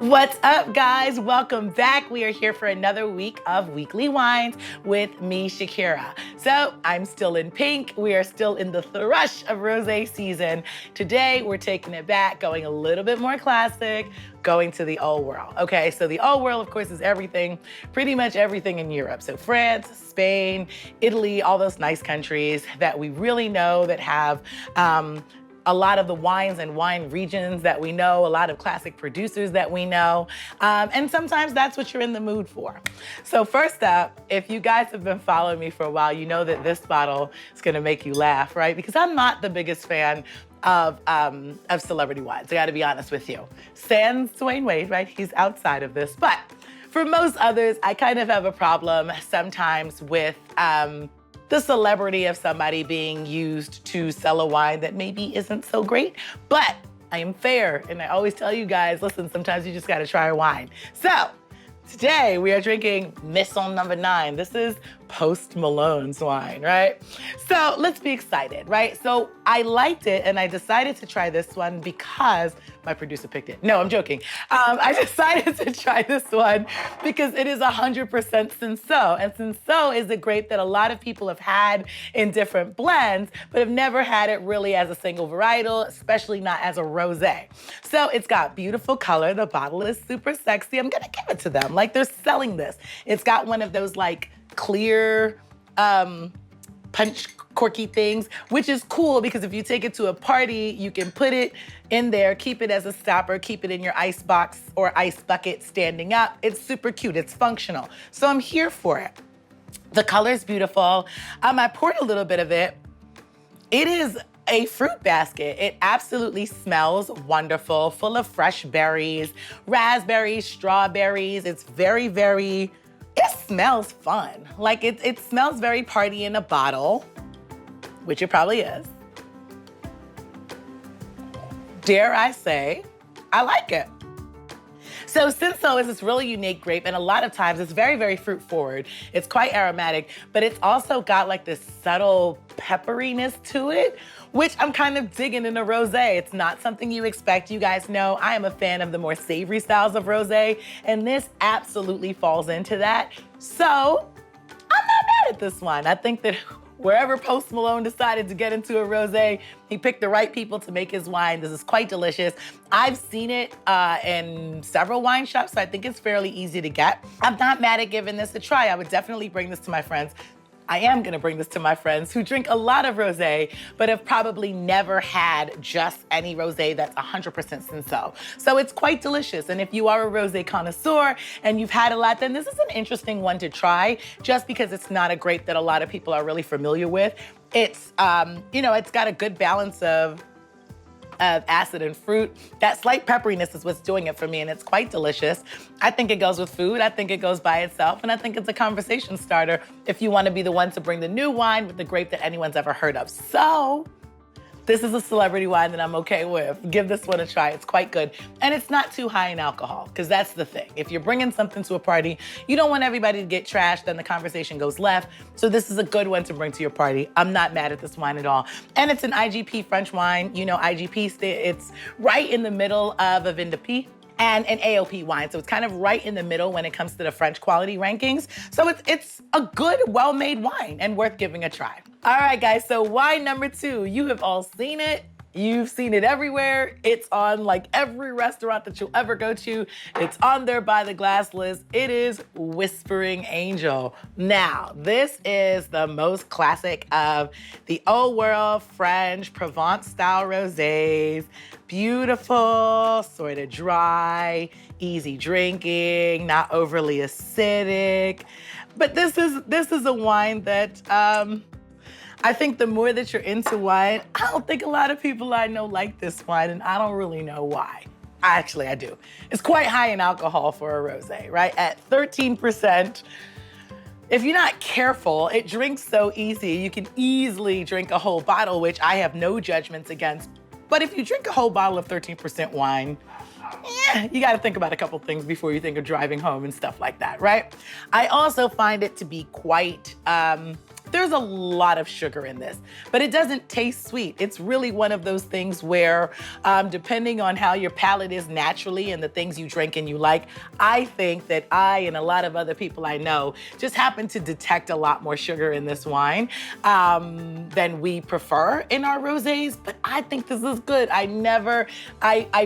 What's up, guys? Welcome back. We are here for another week of Weekly Wines with me, Shakera. So I'm still in pink. We are still in the thrush of rosé season. Today, we're taking it back, going a little bit more classic, going to the old world. Okay, so the old world, of course, is everything, pretty much everything in Europe. So France, Spain, Italy, all those nice countries that we really know that have a lot of the wines and wine regions that we know, a lot of classic producers that we know, and sometimes that's what you're in the mood for. So first up, if you guys have been following me for a while, you know that this bottle is gonna make you laugh, right? Because I'm not the biggest fan of celebrity wines, I gotta be honest with you. Sans Dwayne Wade, right? He's outside of this, but for most others, I kind of have a problem sometimes with the celebrity of somebody being used to sell a wine that maybe isn't so great, but I am fair, and I always tell you guys, listen, sometimes you just gotta try a wine. So, today we are drinking Maison Number 9. This is Post Malone's wine, right? So let's be excited, right? So I liked it and I decided to try this one because my producer picked it. No, I'm joking. I decided to try this one because it is 100% Cinsault. And Cinsault is a grape that a lot of people have had in different blends, but have never had it really as a single varietal, especially not as a rosé. So it's got beautiful color. The bottle is super sexy. I'm gonna give it to them. Like, they're selling this. It's got one of those like clear punch corky things, which is cool because if you take it to a party, you can put it in there, keep it as a stopper, keep it in your ice box or ice bucket standing up. It's super cute, it's functional. So I'm here for it. The color's beautiful. I poured a little bit of it. It is a fruit basket. It absolutely smells wonderful, full of fresh berries, raspberries, strawberries. It's very, very, it smells fun. Like it smells very party in a bottle, which it probably is. Dare I say, I like it. So Cinsault is this really unique grape, and a lot of times it's very, very fruit forward. It's quite aromatic, but it's also got like this subtle pepperiness to it, which I'm kind of digging in a rosé. It's not something you expect. You guys know I am a fan of the more savory styles of rosé, and this absolutely falls into that. So I'm not mad at this one. I think that wherever Post Malone decided to get into a rosé, he picked the right people to make his wine. This is quite delicious. I've seen it in several wine shops, so I think it's fairly easy to get. I'm not mad at giving this a try. I would definitely bring this to my friends. I am gonna bring this to my friends who drink a lot of rosé, but have probably never had just any rosé that's 100% Cinsault. So it's quite delicious. And if you are a rosé connoisseur and you've had a lot, then this is an interesting one to try just because it's not a grape that a lot of people are really familiar with. It's, it's got a good balance of acid and fruit. That slight pepperiness is what's doing it for me, and it's quite delicious. I think it goes with food. I think it goes by itself, and I think it's a conversation starter if you want to be the one to bring the new wine with the grape that anyone's ever heard of. So this is a celebrity wine that I'm okay with. Give this one a try. It's quite good. And it's not too high in alcohol, because that's the thing. If you're bringing something to a party, you don't want everybody to get trashed, then the conversation goes left. So this is a good one to bring to your party. I'm not mad at this wine at all. And it's an IGP French wine. You know, IGP, it's right in the middle of a Vin de Pie and an AOP wine. So it's kind of right in the middle when it comes to the French quality rankings. So it's a good, well-made wine and worth giving a try. All right, guys, so wine number 2. You have all seen it. You've seen it everywhere. It's on like every restaurant that you'll ever go to. It's on their by the glass list. It is Whispering Angel. Now, this is the most classic of the old world French Provence style rosés. Beautiful, sort of dry, easy drinking, not overly acidic. But this is a wine that I think the more that you're into wine, I don't think a lot of people I know like this wine, and I don't really know why. Actually, I do. It's quite high in alcohol for a rosé, right? At 13%. If you're not careful, it drinks so easy. You can easily drink a whole bottle, which I have no judgments against. But if you drink a whole bottle of 13% wine, you gotta think about a couple things before you think of driving home and stuff like that, right? I also find it to be quite There's a lot of sugar in this, but it doesn't taste sweet. It's really one of those things where, depending on how your palate is naturally and the things you drink and you like, I think that I and a lot of other people I know just happen to detect a lot more sugar in this wine than we prefer in our rosés, but I think this is good. I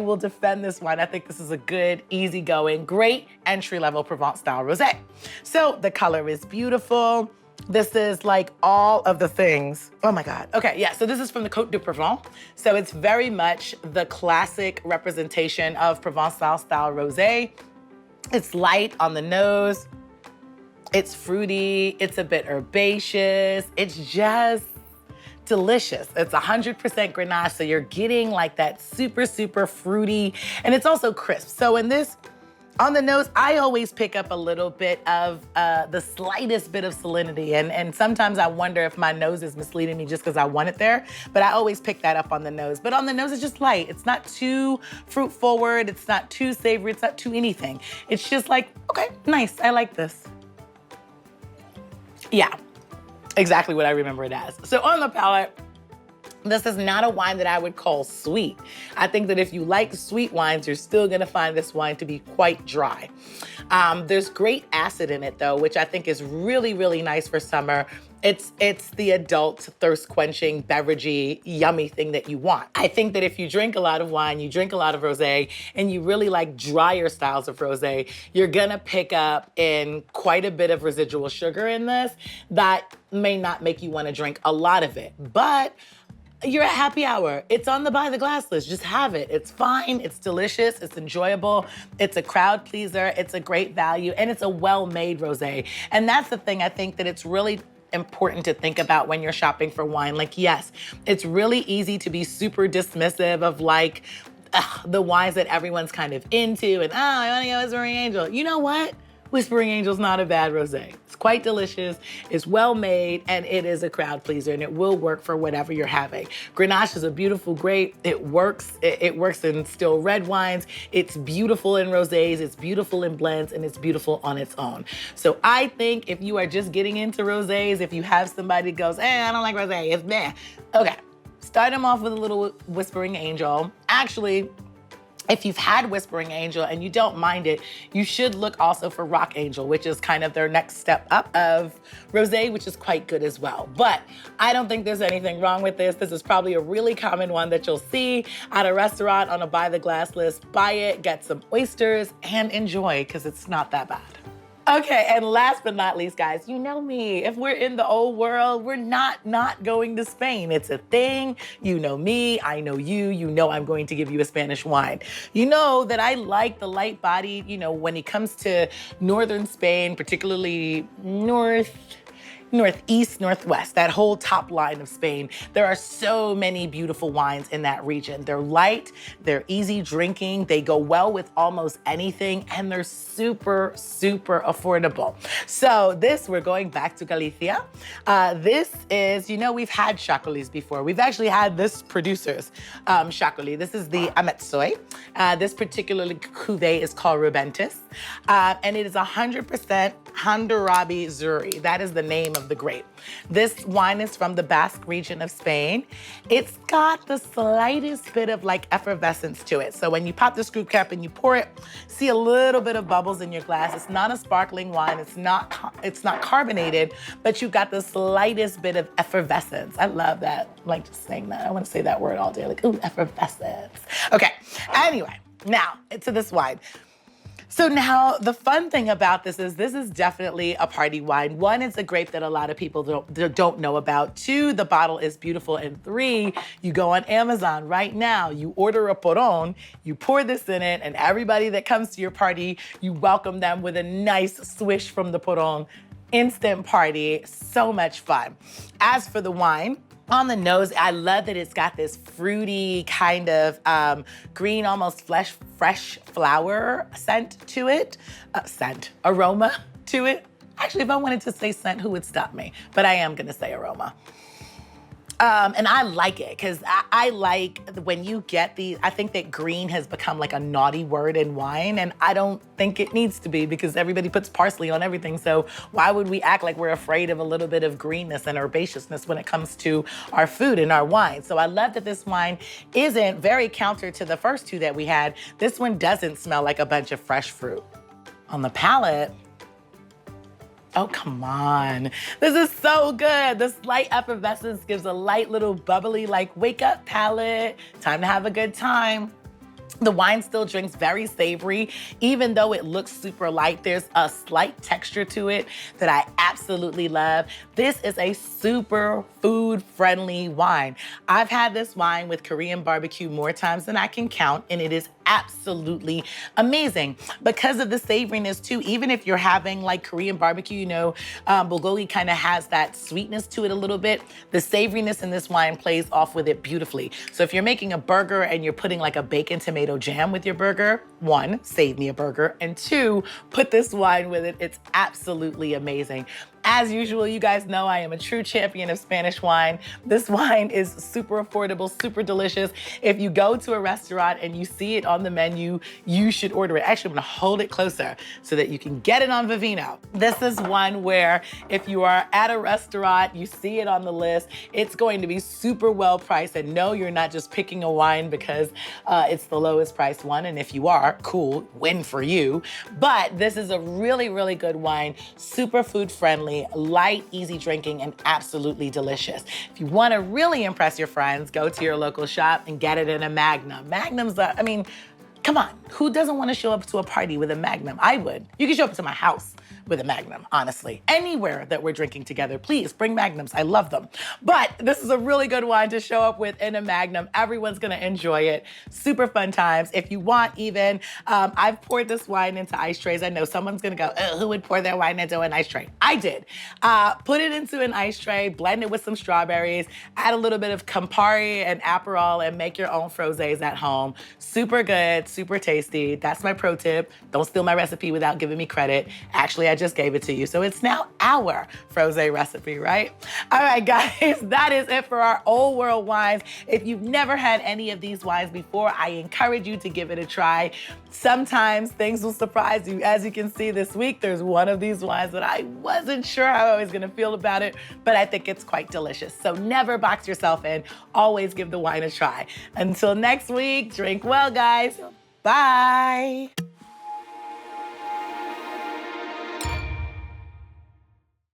will defend this wine. I think this is a good, easygoing, great entry-level Provence style rosé. So the color is beautiful. This is like all of the things. Oh my God. Okay, yeah, so this is from the Côte de Provence. So it's very much the classic representation of Provençal style rosé. It's light on the nose. It's fruity. It's a bit herbaceous. It's just delicious. It's 100% Grenache, so you're getting like that super, super fruity, and it's also crisp. So in this, on the nose, I always pick up a little bit of the slightest bit of salinity, and sometimes I wonder if my nose is misleading me just because I want it there, but I always pick that up on the nose. But on the nose, it's just light. It's not too fruit forward. It's not too savory. It's not too anything. It's just like, okay, nice. I like this. Yeah, exactly what I remember it as. So on the palate, this is not a wine that I would call sweet. I think that if you like sweet wines, you're still gonna find this wine to be quite dry. There's great acid in it though, which I think is really, really nice for summer. It's the adult thirst-quenching, beveragey, yummy thing that you want. I think that if you drink a lot of wine, you drink a lot of rosé, and you really like drier styles of rosé, you're gonna pick up in quite a bit of residual sugar in this that may not make you wanna drink a lot of it. But you're at happy hour. It's on the buy the glass list. Just have it. It's fine. It's delicious. It's enjoyable. It's a crowd pleaser. It's a great value. And it's a well-made rosé. And that's the thing I think that it's really important to think about when you're shopping for wine. Like, yes, it's really easy to be super dismissive of like the wines that everyone's kind of into and, oh, I want to go Whispering Angel. You know what? Whispering Angel's not a bad rosé. It's quite delicious, it's well made, and it is a crowd pleaser, and it will work for whatever you're having. Grenache is a beautiful grape. It works. It works in still red wines. It's beautiful in rosés, it's beautiful in blends, and it's beautiful on its own. So I think if you are just getting into rosés, if you have somebody that goes, I don't like rosé, it's meh. Okay, start them off with a little Whispering Angel. Actually, if you've had Whispering Angel and you don't mind it, you should look also for Rock Angel, which is kind of their next step up of rosé, which is quite good as well. But I don't think there's anything wrong with this. This is probably a really common one that you'll see at a restaurant on a buy the glass list. Buy it, get some oysters, and enjoy, because it's not that bad. Okay, and last but not least, guys, you know me. If we're in the old world, we're not going to Spain. It's a thing. You know me, I know you. You know I'm going to give you a Spanish wine. You know that I like the light bodied, when it comes to northern Spain, particularly northeast, northwest, that whole top line of Spain. There are so many beautiful wines in that region. They're light, they're easy drinking, they go well with almost anything, and they're super, super affordable. So we're going back to Galicia. This is, we've had Chacolís before. We've actually had this producer's Chacolí. This is the Ametsoy. This particular cuvée is called Rubentis, and it is 100% Handarabi Zuri. That is the name of the grape. This wine is from the Basque region of Spain. It's got the slightest bit of like effervescence to it. So when you pop the screw cap and you pour it, see a little bit of bubbles in your glass. It's not a sparkling wine. It's not carbonated, but you got the slightest bit of effervescence. I love that. Like just saying that. I want to say that word all day. Like, ooh, effervescence. Okay. Anyway, now to this wine. So now the fun thing about this is definitely a party wine. One, it's a grape that a lot of people don't know about. Two, the bottle is beautiful. And three, you go on Amazon right now, you order a porron, you pour this in it, and everybody that comes to your party, you welcome them with a nice swish from the porron. Instant party, so much fun. As for the wine, on the nose, I love that it's got this fruity kind of green, almost fresh flower scent to it. Aroma to it. Actually, if I wanted to say scent, who would stop me? But I am gonna say aroma. And I like it because I like when you get these, I think that green has become like a naughty word in wine, and I don't think it needs to be because everybody puts parsley on everything. So why would we act like we're afraid of a little bit of greenness and herbaceousness when it comes to our food and our wine? So I love that this wine isn't very counter to the first two that we had. This one doesn't smell like a bunch of fresh fruit. On the palate, oh, come on. This is so good. This light effervescence gives a light little bubbly, like wake up palate. Time to have a good time. The wine still drinks very savory. Even though it looks super light, there's a slight texture to it that I absolutely love. This is a super food-friendly wine. I've had this wine with Korean barbecue more times than I can count, and it is absolutely amazing. Because of the savoriness too, even if you're having like Korean barbecue, you know, bulgogi kind of has that sweetness to it a little bit. The savoriness in this wine plays off with it beautifully. So if you're making a burger and you're putting like a bacon tomato jam with your burger, one, save me a burger, and two, put this wine with it. It's absolutely amazing. As usual, you guys know I am a true champion of Spanish wine. This wine is super affordable, super delicious. If you go to a restaurant and you see it on the menu, you should order it. Actually, I'm gonna hold it closer so that you can get it on Vivino. This is one where if you are at a restaurant, you see it on the list, it's going to be super well priced. And no, you're not just picking a wine because it's the lowest priced one. And if you are, cool, win for you. But this is a really, really good wine, super food friendly, light, easy drinking, and absolutely delicious. If you want to really impress your friends, go to your local shop and get it in a Magnum. Magnums are, I mean, come on, who doesn't want to show up to a party with a Magnum? I would. You can show up to my house with a Magnum, honestly. Anywhere that we're drinking together, please bring Magnums. I love them. But this is a really good wine to show up with in a Magnum. Everyone's gonna enjoy it. Super fun times. If you want even, I've poured this wine into ice trays. I know someone's gonna go, who would pour their wine into an ice tray? I did. Put it into an ice tray, blend it with some strawberries, add a little bit of Campari and Aperol, and make your own frosés at home. Super good, super tasty. That's my pro tip. Don't steal my recipe without giving me credit. Actually, I just gave it to you. So it's now our frosé recipe, right? All right, guys, that is it for our old world wines. If you've never had any of these wines before, I encourage you to give it a try. Sometimes things will surprise you. As you can see this week, there's one of these wines that I wasn't sure how I was gonna feel about it, but I think it's quite delicious. So never box yourself in. Always give the wine a try. Until next week, drink well, guys. Bye.